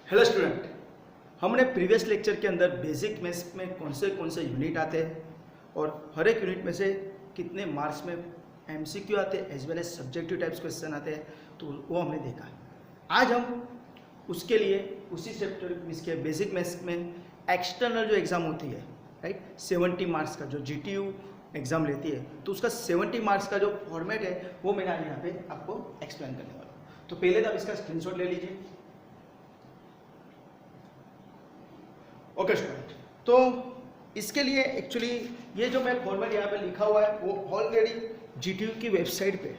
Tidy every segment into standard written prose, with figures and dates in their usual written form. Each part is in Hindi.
हेलो स्टूडेंट, हमने प्रीवियस लेक्चर के अंदर बेसिक मैथ्स में कौन से यूनिट आते हैं और हर एक यूनिट में से कितने मार्क्स में एमसीक्यू आते हैं as well as subjective types question आते हैं, तो वो हमने देखा। आज हम उसके लिए उसी चैप्टर इसके बेसिक मैथ्स में एक्सटर्नल जो एग्ज़ाम होती है, राइट, 70 मार्क्स का जो जीटीयू एग्ज़ाम लेती है, तो उसका 70 मार्क्स का जो फॉर्मेट है वो मैंने आज यहाँ पे आपको एक्सप्लेन करने वाला हूँ। तो पहले तो आप इसका स्क्रीनशॉट ले लीजिए। ओके स्टूडेंट, तो इसके लिए एक्चुअली ये जो मैं फॉर्मेट यहाँ पे लिखा हुआ है वो ऑलरेडी जीटीयू की वेबसाइट पे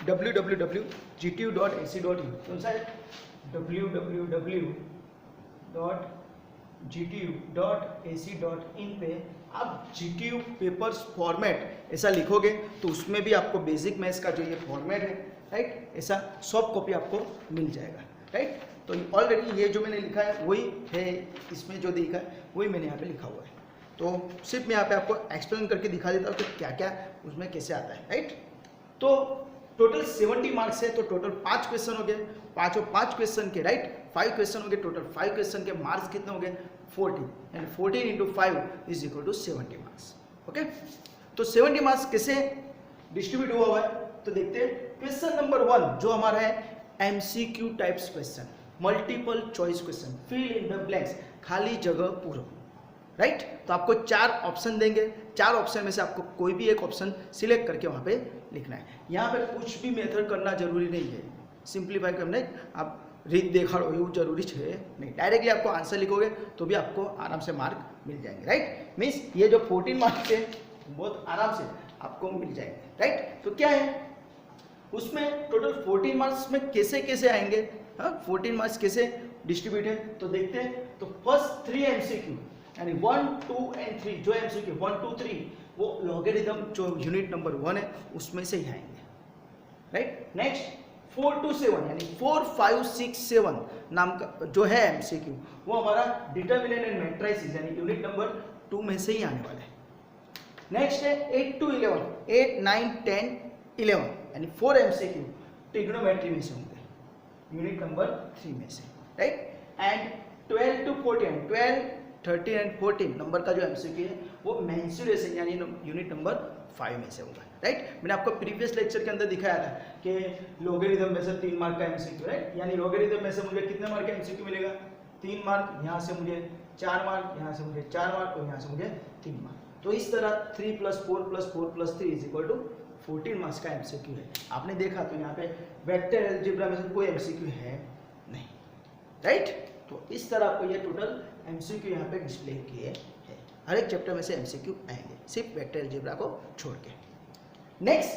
www.gtu.ac.in कौन सा है www.gtu.ac.in पे आप जीटीयू पेपर्स फॉर्मेट ऐसा लिखोगे तो उसमें भी आपको बेसिक मैथ्स का जो ये फॉर्मेट है, राइट, ऐसा सॉफ्ट कॉपी आपको मिल जाएगा, राइट। तो ऑलरेडी ये जो मैंने लिखा है वही है, इसमें जो लिखा है वही मैंने यहाँ पे लिखा हुआ है। तो सिर्फ मैं यहाँ पे आपको एक्सप्लेन करके दिखा देता हूँ कि क्या क्या उसमें कैसे आता है, राइट। तो टोटल 70 मार्क्स है, तो टोटल 5 क्वेश्चन हो गए, 5 क्वेश्चन के, राइट, 5 क्वेश्चन हो गए, टोटल 5 क्वेश्चन के मार्क्स कितने हो गए 40, and 14 into 5 is equal to 70 marks. Okay, तो 70 मार्क्स कैसे डिस्ट्रीब्यूट हुआ है तो देखते हैं। क्वेश्चन नंबर 1 जो हमारा है MCQ types question, multiple choice question, fill in the blanks, खाली जगह पूरो, राइट। तो आपको 4 ऑप्शन देंगे, 4 ऑप्शन में से आपको कोई भी एक ऑप्शन सिलेक्ट करके वहाँ पे लिखना है। यहाँ पे कुछ भी मेथड करना जरूरी नहीं है, सिंप्लीफाई करना आप रीत देखाड़ो ये जरूरी है नहीं, डायरेक्टली आपको आंसर लिखोगे तो भी आपको आराम से मार्क मिल जाएंगे, राइट। मीन्स ये जो 14 मार्क्स है बहुत आराम से आपको मिल जाएंगे, राइट। तो क्या है उसमें टोटल 14 मार्क्स में कैसे कैसे आएंगे, 14 मार्क्स कैसे डिस्ट्रीब्यूट है तो देखते हैं। तो फर्स्ट 3 एमसीक्यू यानी 1, 2 एंड 3 जो एमसीक्यू 1, 2, 3 वो लॉगरिथम जो यूनिट नंबर 1 है उसमें से ही आएंगे, राइट। नेक्स्ट 4 to 7 यानी 4, 5, 6, 7 नाम का जो है एमसीक्यू वो हमारा डिटर्मिनेंट एंड मैट्रिसेस यानी यूनिट नंबर 2 में से ही आने वाला है। नेक्स्ट है 8 to 11, 8, 9, 10, 11 यानी 4 एमसीक्यू ट्रिग्नोमेट्री में से होंगे, यूनिट नंबर 3 में से, right. And 12 to 14, 12, 13 and 14 number का जो एमसीक्यू है वो मेंसुरेशन यानी यूनिट नंबर 5 में से होगा, राइट। मैंने आपको प्रीवियस लेक्चर के अंदर दिखाया था कि लॉगरिथम में से 3 मार्क का एमसीक्यू, राइट, यानी लॉगरिथम में से मुझे कितने मार्क का एमसीक्यू मिलेगा 3 मार्क, यहाँ से मुझे 4 मार्क, यहाँ से मुझे 4 मार्क और यहाँ से मुझे 3 मार्क। तो इस तरह 3 + 4 + 4 + 3 इज इक्वल टू 14 मार्क्स का एमसीक्यू है। आपने देखा तो यहाँ पे वेक्टर अलजेब्रा में से कोई एमसीक्यू है नहीं, राइट। तो इस तरह आपको ये टोटल एमसीक्यू यहाँ पे डिस्प्ले किए हैं। हर एक चैप्टर में से एमसीक्यू आएंगे सिर्फ वेक्टर अलजेब्रा को छोड़ के। नेक्स्ट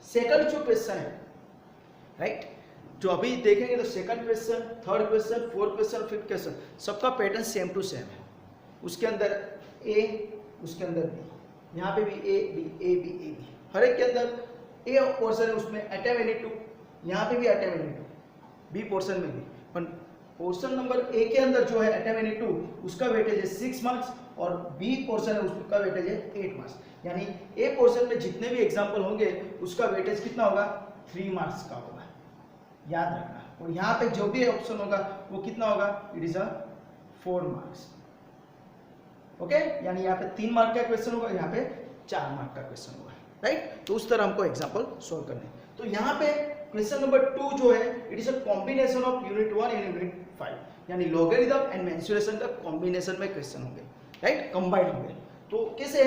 सेकंड जो क्वेश्चन है, राइट, जो अभी देखेंगे तो second question, third question, fourth question, fifth question सबका पैटर्न सेम टू सेम है। उसके अंदर ए, उसके अंदर बी, यहाँ पे भी A B A B A B, हर एक के अंदर ए पोर्शन है उसमें एटम एनी 2, यहाँ पे भी एटम एनी 2, बी पोर्शन में भी। पर पोर्शन नंबर ए के अंदर जो है एटम एनी 2 उसका वेटेज है 6 मार्क्स और बी पोर्शन है उसका वेटेज है 8 मार्क्स। यानी ए पोर्शन में जितने भी एग्जाम्पल होंगे उसका वेटेज कितना होगा 3 मार्क्स का होगा, याद रखना। और यहाँ पे जो भी ऑप्शन होगा वो कितना होगा, इट इज 4 मार्क्स। ओके, यानी यहाँ पे 3 मार्क का क्वेश्चन होगा, यहाँ पे 4 मार्क का क्वेश्चन होगा, राइट। तो उस तरह हमको एग्जाम्पल सोल्व करने। तो यहाँ पे क्वेश्चन नंबर 2 जो है it is a combination of unit 1 and unit 5 यानी लॉगरिथम एंड मेंसुरेशन का कॉम्बिनेशन में क्वेश्चन होंगे, राइट, कंबाइंड होंगे। तो कैसे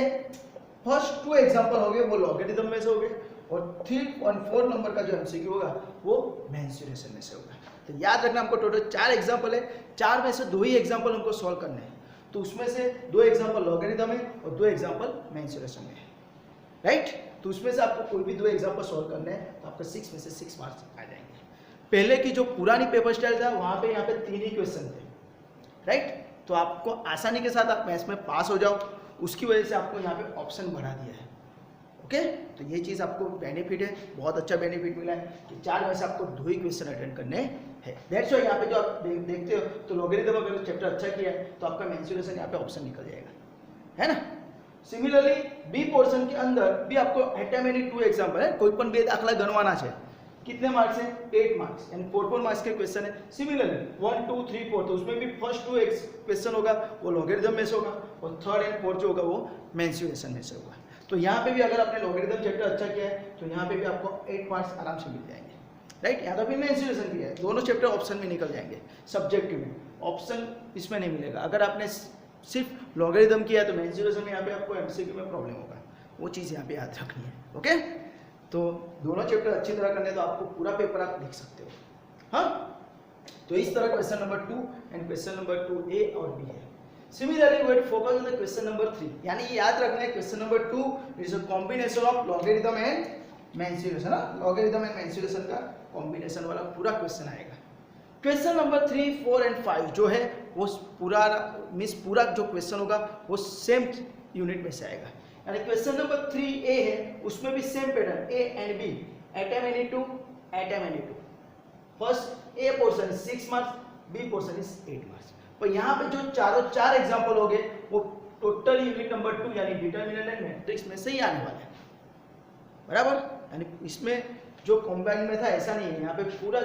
फर्स्ट 2 एग्जांपल हो गए वो लॉगरिथम में से हो गए और 3 और 4 नंबर का जो एमसीक्यू होगा वो मेंसुरेशन में से होगा। तो याद रखना हमको टोटल 4 एग्जांपल है, 4 में से 2 ही एग्जांपल हमको सॉल्व करने हैं। तो उसमें से 2 एग्जांपल लॉगरिथम है और 2 एग्जांपल मेंसुरेशन में है, राइट। तो उसमें से आपको कोई भी 2 एग्जांपल सॉल्व करने हैं तो आपका 6 में से 6 मार्क्स आ जाएंगे। पहले की जो पुरानी पेपर स्टाइल था वहाँ पे यहाँ पे 3 ही क्वेश्चन थे, राइट। तो आपको आसानी के साथ आप मैथ्स में पास हो जाओ, उसकी वजह से आपको यहाँ पे ऑप्शन बढ़ा दिया है। ओके, तो ये चीज़ आपको बेनिफिट है, बहुत अच्छा बेनिफिट मिला है कि 4 में से आपको 2 ही क्वेश्चन अटेंड करने हैं। दैट्स व्हाई यहाँ पे जो आप देखते हो तो लॉगरिथम अगर चैप्टर अच्छा किया है तो आपका मेंसुरेशन यहाँ पे ऑप्शन निकल जाएगा, है ना। सिमिलरली बी पोर्शन के अंदर भी आपको एटम एनी 2 एग्जाम्पल है, कोई पण 2 दाखला गणवाना है कितने मार्क्स है 8 मार्क्स, यानी 4 मार्क्स के क्वेश्चन है। सिमिलरली 1 2 3 4 तो उसमें भी फर्स्ट 2 क्वेश्चन होगा वो लॉगरिथम में से होगा और थर्ड एंड फोर्थ जो होगा वो मेंसुरेशन में से होगा। तो यहाँ पे भी अगर आपने लॉगरिथम चैप्टर अच्छा किया है तो यहाँ पे भी आपको 8 मार्क्स आराम से मिल जाएंगे, राइट। यहाँ तो फिर मेंसुरेशन किया है, दोनों चैप्टर ऑप्शन में निकल जाएंगे, सब्जेक्टिव में ऑप्शन इसमें नहीं मिलेगा। अगर आपने सिर्फ लॉगरिथम किया है तो मेंसुरेशन में यहाँ पे आपको एमसीक्यू में प्रॉब्लम होगा, वो चीज़ यहाँ पे याद रखनी है। ओके, तो दोनों चैप्टर अच्छी तरह करने तो आपको पूरा पेपर आप लिख सकते हो। हाँ, तो इस तरह question number 2 and question number 2 ए और बी है। Similarly, we will focus on the question number 3, यानी ये याद रखना है question number 2 is a combination of logarithm and mensuration. Logarithm and mensuration का कॉम्बिनेशन वाला पूरा क्वेश्चन आएगा। क्वेश्चन नंबर 3, 4 एंड 5 जो है वो पूरा जो क्वेश्चन होगा वो सेम यूनिट में से आएगा। यानी क्वेश्चन नंबर 3A है, उसमें भी same pattern A and B, atom and E2। First A portion 6 marks, B portion is 8 marks. पर यहाँ पे जो चार एग्जाम्पल हो गए वो टोटल यूनिट नंबर 2 यानी डिटरमिनेंट एंड मैट्रिक्स में से ही आने वाले हैं, बराबर। यानी इसमें जो कॉम्बाइन में था ऐसा नहीं है, यहाँ पे पूरा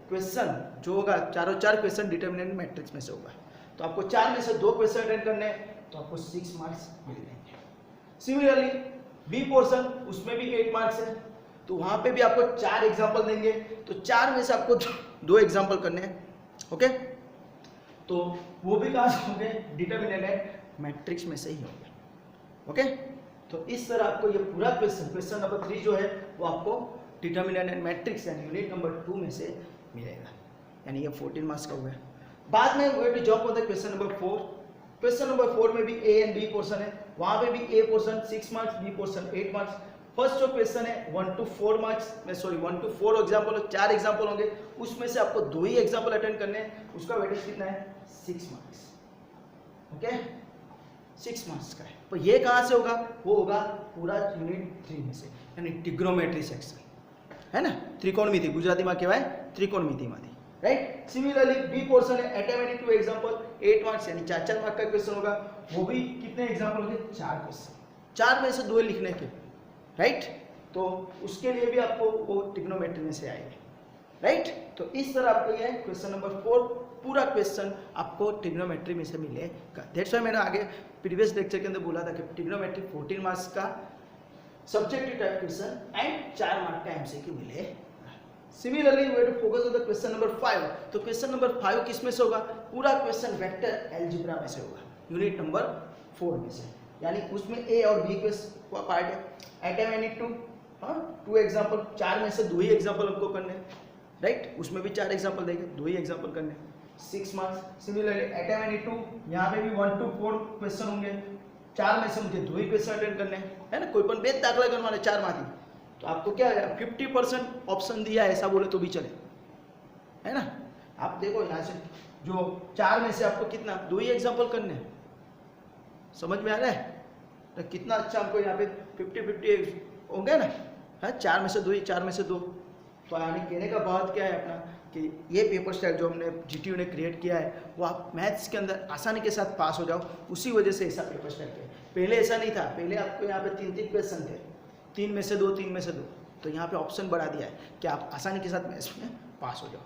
क्वेश्चन जो होगा चार क्वेश्चन डिटरमिनेंट मैट्रिक्स में से होगा। तो आपको 4 में से 2 क्वेश्चन अटेंड करने हैं तो आपको 6 मार्क्स मिल जाएंगे। सिमिलरली बी पोर्शन उसमें भी 8 मार्क्स है, तो वहाँ पे भी आपको 4 एग्जाम्पल देंगे, तो 4 में से आपको 2 एग्जाम्पल करने हैं। ओके, तो वो भी कहाँ से होंगे डिटरमिनेंट मैट्रिक्स में से ही होंगे। ओके, तो इस तरह आपको ये पूरा क्वेश्चन नंबर 3 जो है वो आपको डिटरमिनेंट एंड मैट्रिक्स यानी यूनिट नंबर 2 में से मिलेगा, यानी ये 14 मार्क्स का हुआ है। बाद में we will jump on the question number 4। Question number 4 में भी ए एंड बी पोर्शन है, वहां पे भी A portion 6 marks, B portion 8 marks. First जो क्वेश्चन है 1 to 4 मार्क्स में 1 to 4 एग्जाम्पल, 4 एग्जाम्पल होंगे, उसमें से आपको 2 ही एग्जाम्पल अटेंड करने हैं, उसका वेटेज कितना है 6 मार्क्स। ओके, 6 मार्क्स का है। तो ये कहाँ से होगा, वो होगा पूरा यूनिट 3 में से, यानी ट्रिग्नोमेट्री सेक्शन है ना, त्रिकोणमिति गुजराती में कहवाय त्रिकोणमिति में, राइट। सिमिलरली बी पोर्शन है atom and E2 example 8 marks यानी 4 मार्क का क्वेश्चन होगा, वो भी कितने एग्जांपल होंगे 4 क्वेश्चन, 4 में से 2 लिखने के, राइट। तो उसके लिए भी आपको वो ट्रिग्नोमेट्री में से आएंगे, राइट। तो इस तरह आपको ये क्वेश्चन नंबर 4 पूरा क्वेश्चन आपको ट्रिग्नोमेट्री में से मिलेगा। दैट्स व्हाई मैंने आगे प्रीवियस लेक्चर के अंदर बोला था कि ट्रिग्नोमेट्री 14 मार्क्स का subjective type question and 4 mark का एमसीक्यू मिले। Similarly we have to focus on the question number 5। तो क्वेश्चन नंबर 5 किस में से होगा, पूरा क्वेश्चन वेक्टर अलजेब्रा में से होगा, यूनिट नंबर 4 में से, यानी उसमें ए और बी का पार्ट है। एटम एंड E2 2 एग्जांपल, 4 में से 2 ही एग्जांपल हमको करने, राइट। उसमें भी 4 एग्जांपल देंगे, 2 ही एग्जांपल करने, 6 marks. Similarly atom and E2 यहाँ पे भी 1 to 4 क्वेश्चन होंगे, 4 में से मुझे 2 ही क्वेश्चन अटेंड करने है ना, कोई पण 2 दाखला करवाने 4 माथी, तो आपको क्या है 50% ऑप्शन दिया है ऐसा बोले तो भी चले, है ना। आप देखो यहाँ से जो 4 में से आपको कितना 2 ही एग्जांपल करने, समझ में आ रहा है, तो कितना अच्छा हमको यहाँ पे 50-50 होंगे ना, है 4 में से 2 ही, 4 में से 2। तो यानी कहने का बात क्या है अपना कि ये पेपर स्टाइल जो हमने जीटीयू ने क्रिएट किया है वो आप मैथ्स के अंदर आसानी के साथ पास हो जाओ, उसी वजह से ऐसा पेपर स्टाइल किया। पहले ऐसा नहीं था, पहले आपको यहाँ पे 3 क्वेश्चन थे, 3 में से 2, 3 में से 2, तो यहाँ पे ऑप्शन बढ़ा दिया है कि आप आसानी के साथ मैथ्स में पास हो जाओ।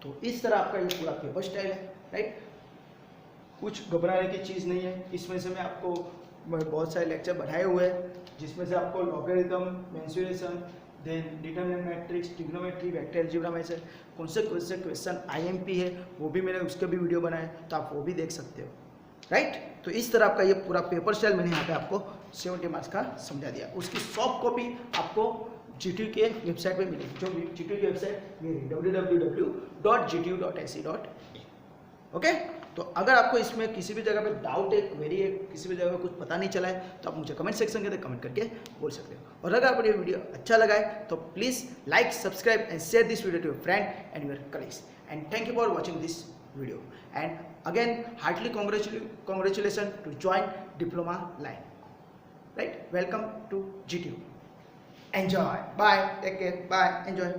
तो इस तरह आपका ये पूरा पेपर स्टाइल है, राइट। कुछ घबराने की चीज़ नहीं है। इसमें से मैं आपको बहुत सारे लेक्चर बढ़ाए हुए हैं, जिसमें से आपको logarithm, mensuration, then determinant matrix, trigonometry, vector algebra में से कौन से क्वेश्चन आईएमपी है वो भी मैंने उसके भी वीडियो बनाए, तो आप वो भी देख सकते हो, राइट। तो इस तरह आपका ये पूरा पेपर स्टाइल मैंने यहाँ पे आपको 70 मार्क्स का समझा दिया। उसकी सॉफ्ट कॉपी आपको जीटीयू के वेबसाइट पे मिलेगी, जो जीटीयू की वेबसाइट मेरी www.gtu.ac.in। ओके, तो अगर आपको इसमें किसी भी जगह पे डाउट है, क्वेरी है, किसी भी जगह पे कुछ पता नहीं चला है, तो आप मुझे कमेंट सेक्शन के अंदर कमेंट करके बोल सकते हो। और अगर आपको ये वीडियो अच्छा लगा है तो please like, subscribe and share this video to your friend and your colleagues. And thank you for watching this video and again heartily congratulations to join diploma line, right? Welcome to GTU. Enjoy. Bye. Take care. Bye. Enjoy.